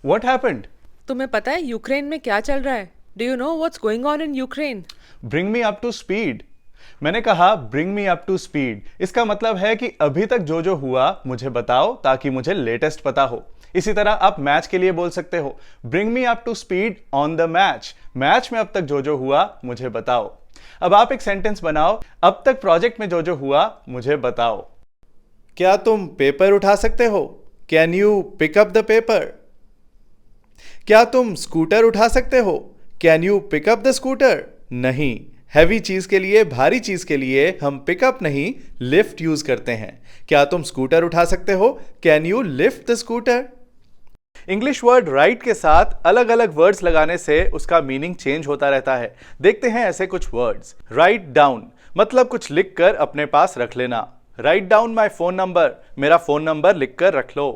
What happened? तुम्हें पता है यूक्रेन में क्या चल रहा है? Do you know what's going on in Ukraine? Bring me up to speed. मैंने कहा bring me up to speed. इसका मतलब है कि अभी तक जो जो हुआ मुझे बताओ ताकि मुझे लेटेस्ट पता हो। इसी तरह आप मैच के लिए बोल सकते हो bring me up to speed on the match. Match में अब तक जो जो हुआ मुझे बताओ। अब आप एक सेंटेंस बनाओ, अब तक प्रोजेक्ट में जो जो हुआ मुझे बताओ। क्या तुम पेपर उठा सकते हो? Can you pick up the paper? क्या तुम स्कूटर उठा सकते हो? Can you pick up the scooter? नहीं, हैवी चीज के लिए, भारी चीज के लिए हम पिकअप नहीं लिफ्ट यूज करते हैं। क्या तुम स्कूटर उठा सकते हो? Can you lift the scooter? English word right के साथ अलग अलग वर्ड्स लगाने से उसका मीनिंग चेंज होता रहता है। देखते हैं ऐसे कुछ वर्ड्स। राइट डाउन मतलब कुछ लिख कर अपने पास रख लेना। Write down my phone number, मेरा फोन नंबर लिख कर रख लो।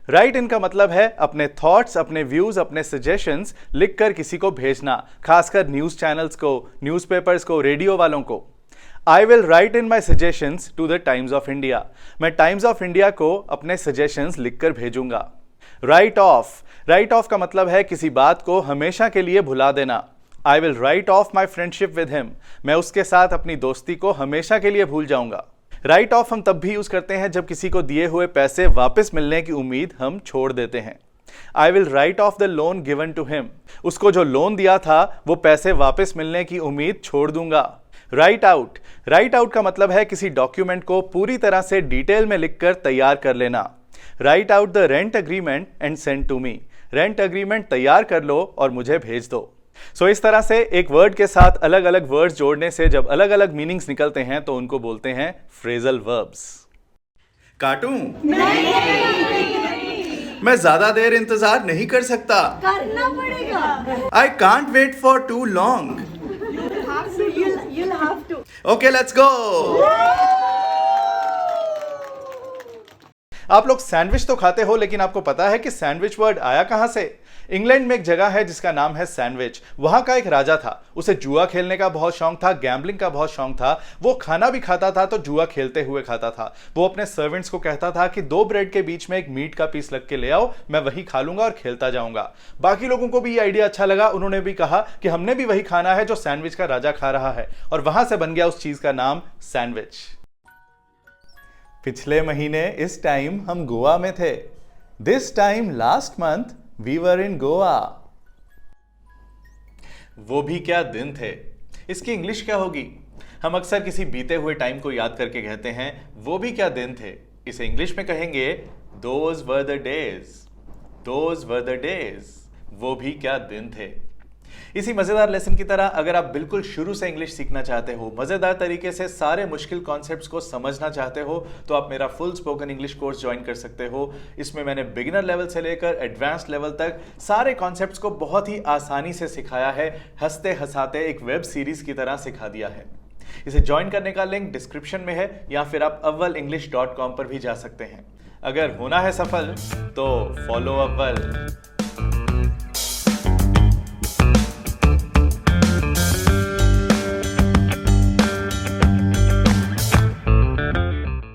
राइट इन का मतलब है अपने थॉट्स, अपने व्यूज, अपने सजेशंस लिख कर किसी को भेजना, खासकर न्यूज चैनल्स को, न्यूज़पेपर्स को, रेडियो वालों को। I will write in my suggestions to the Times of India, मैं टाइम्स ऑफ इंडिया को अपने सजेशंस लिखकर भेजूंगा। राइट ऑफ का मतलब है किसी बात को हमेशा के लिए भुला देना। आई will write of my friendship with him, मैं उसके साथ अपनी दोस्ती को हमेशा के लिए भूल जाऊंगा। राइट ऑफ हम तब भी यूज करते हैं जब किसी को दिए हुए पैसे वापस मिलने की उम्मीद हम छोड़ देते हैं। I will write off the loan given to him, उसको जो लोन दिया था वो पैसे वापस मिलने की उम्मीद छोड़ दूंगा। राइट आउट का मतलब है किसी डॉक्यूमेंट को पूरी तरह से डिटेल में लिखकर तैयार कर लेना। Write out the rent agreement and send to me, rent agreement तैयार कर लो और मुझे भेज दो। सो इस तरह से एक वर्ड के साथ अलग अलग वर्ड्स जोड़ने से जब अलग अलग मीनिंग्स निकलते हैं तो उनको बोलते हैं फ्रेजल वर्ब्स। काटूं? मैं ज्यादा देर इंतजार नहीं कर सकता। करना पड़ेगा। I can't wait for too long. You'll have to. Okay let's go. आप लोग सैंडविच तो खाते हो, लेकिन आपको पता है कि सैंडविच वर्ड आया कहां से? इंग्लैंड में एक जगह है जिसका नाम है सैंडविच। वहां का एक राजा था, उसे जुआ खेलने का बहुत शौक था, गैम्बलिंग का बहुत शौक था। वो खाना भी खाता था तो जुआ खेलते हुए खाता था। वो अपने सर्वेंट्स को कहता था कि 2 ब्रेड के बीच में एक मीट का पीस लग के ले आओ, मैं वही खा लूंगा और खेलता जाऊंगा। बाकी लोगों को भी ये आइडिया अच्छा लगा, उन्होंने भी कहा कि हमने भी वही खाना है जो सैंडविच का राजा खा रहा है, और वहां से बन गया उस चीज का नाम सैंडविच। पिछले महीने इस टाइम हम गोवा में थे। This time last month we were in Goa. वो भी क्या दिन थे, इसकी इंग्लिश क्या होगी? हम अक्सर किसी बीते हुए टाइम को याद करके कहते हैं वो भी क्या दिन थे। इसे इंग्लिश में कहेंगे those were the days. Those were the days, वो भी क्या दिन थे। इसी मजेदार लेसन की तरह अगर आप बिल्कुल शुरू से इंग्लिश सीखना चाहते हो, मजेदार तरीके से सारे मुश्किल कॉन्सेप्ट्स को समझना चाहते हो, तो आप मेरा full spoken English course join कर सकते हो। इसमें मैंने बिगिनर लेवल से लेकर एडवांस्ड लेवल तक सारे कॉन्सेप्ट्स को बहुत ही आसानी से सिखाया है। हंसते हंसाते एक वेब सीरीज की तरह सिखा दिया है। इसे ज्वाइन करने का लिंक डिस्क्रिप्शन में है, या फिर आप avvalenglish.com पर भी जा सकते हैं। अगर होना है सफल तो फॉलो अव्वल।